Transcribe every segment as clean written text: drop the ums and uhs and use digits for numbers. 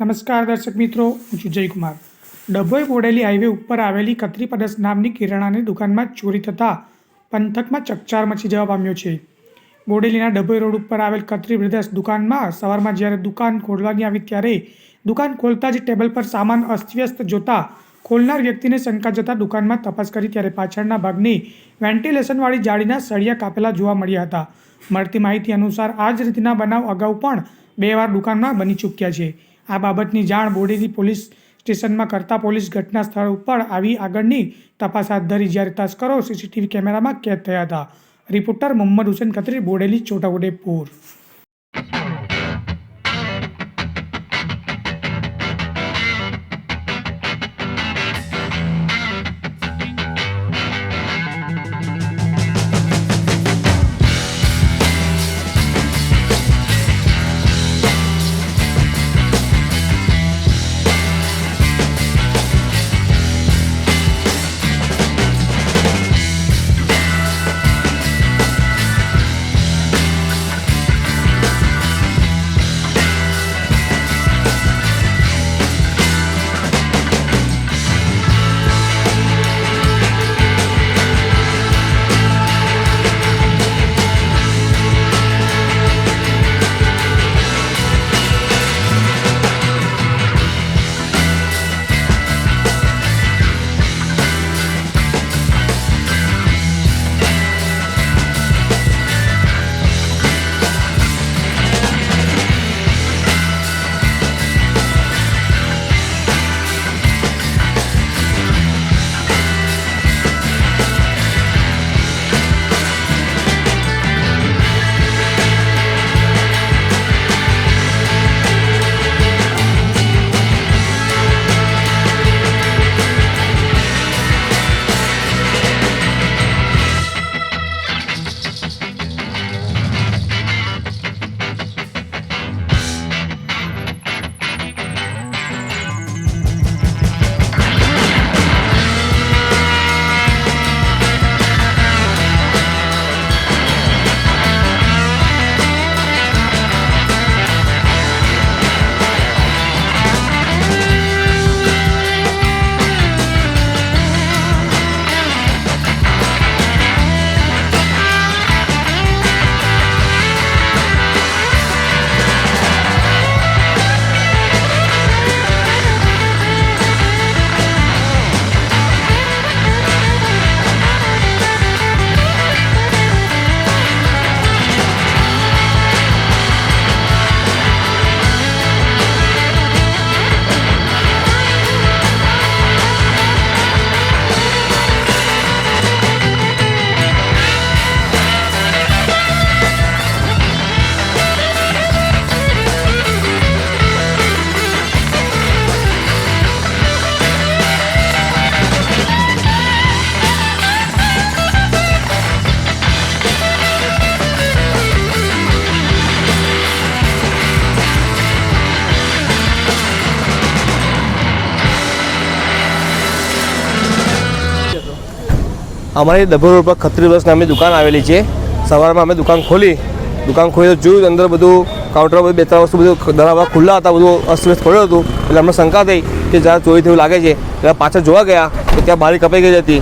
નમસ્કાર દર્શક મિત્રો, હું છું જયકુમાર। ડભોઈ બોડેલી હાઈવે ઉપર આવેલી ખત્રી બ્રદર્સ નામની કિરાણાની દુકાનમાં ચોરી થતાં પંથકમાં ચકચાર મચી જવા પામ્યો છે। બોડેલીના ડભોઈ રોડ ઉપર આવેલ ખત્રી બ્રદર્સ દુકાનમાં સવારમાં જ્યારે દુકાન ખોલવાની આવી ત્યારે દુકાન ખોલતા જ ટેબલ પર સામાન અસ્તવ્યસ્ત જોતા ખોલનાર વ્યક્તિને શંકા જતાં દુકાનમાં તપાસ કરી ત્યારે પાછળના ભાગની વેન્ટિલેશનવાળી જાળીના સળિયા કાપેલા જોવા મળ્યા હતા। મળતી માહિતી અનુસાર આ જ રીતના બનાવ અગાઉ પણ 2 વાર દુકાનમાં બની ચૂક્યા છે। આ બાબતની જાણ બોડેલી પોલીસ સ્ટેશનમાં કરતા પોલીસ ઘટના સ્થળ ઉપર આવી આગળની તપાસ હાથ ધરી જ્યારે તસ્કરો સીસીટીવી કેમેરામાં કેદ થયા હતા। રિપોર્ટર મોહમ્મદ હુસેન ખત્રી, બોડેલી, છોટાઉદેપુર। અમારી ડભોઈ રોડ પર ખત્રી બ્રદર્સ નામની દુકાન આવેલી છે। સવારમાં અમે દુકાન ખોલી તો જોયું અંદર બધું કાઉન્ટર બધું 2-3 વસ્તુ બધું દરવાજા ખુલ્લા હતા, બધું અસ્તવ્યસ્ત પડ્યું હતું। એટલે અમને શંકા થઈ કે જ્યારે ચોરી થયું લાગે છે એટલે પાછળ જોવા ગયા તો ત્યાં બારી કપાઈ ગઈ હતી।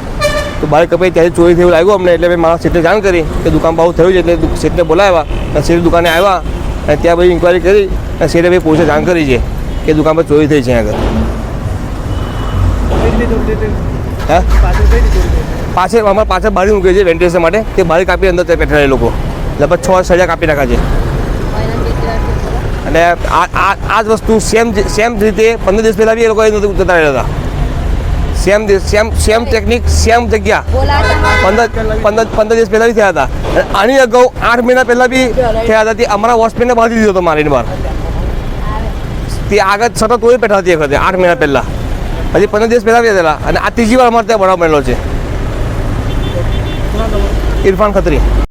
તો બારી કપાઈ ત્યારે ચોરી થયું લાગ્યું અમને, એટલે મેં મારા શેઠને જાણ કરી કે દુકાન બહુ થયું છે। એટલે શેઠને બોલાવ્યા અને શેઠ દુકાને આવ્યા અને ત્યાં બધી ઇન્ક્વાયરી કરી અને શેઠે ભાઈ પોલીસને જાણ કરી છે કે દુકાન પર ચોરી થઈ છે આગળ। હા, પાછળ અમારે પાછળ બારી મૂકી છે વેન્ટિલેશન માટે, તે બારી કાપી અંદર બેઠા એ લોકો લગભગ 6 સળિયા કાપી નાખ્યા છે। અને આ જ વસ્તુ સેમ રીતે 15 દિવસ પહેલાં બી એ લોકો જતા રહેલા હતા। સેમ ટેકનિક, સેમ જગ્યા 15 દિવસ પહેલાં બી થયા હતા। અને આની અગાઉ 8 મહિના પહેલાં બી થયા હતા। તે અમારા વોચમેનને બાંધી દીધો હતો મારીને બહાર, તે આગળ સતત તોડી બેઠા હતી વખતે 8 મહિના પહેલાં, હજી 15 દિવસ પહેલાં બી થયેલા। અને આ ત્રીજી વાર અમારે ત્યાં બનાવ બનેલો છે। ઇરફાન ખત્રી।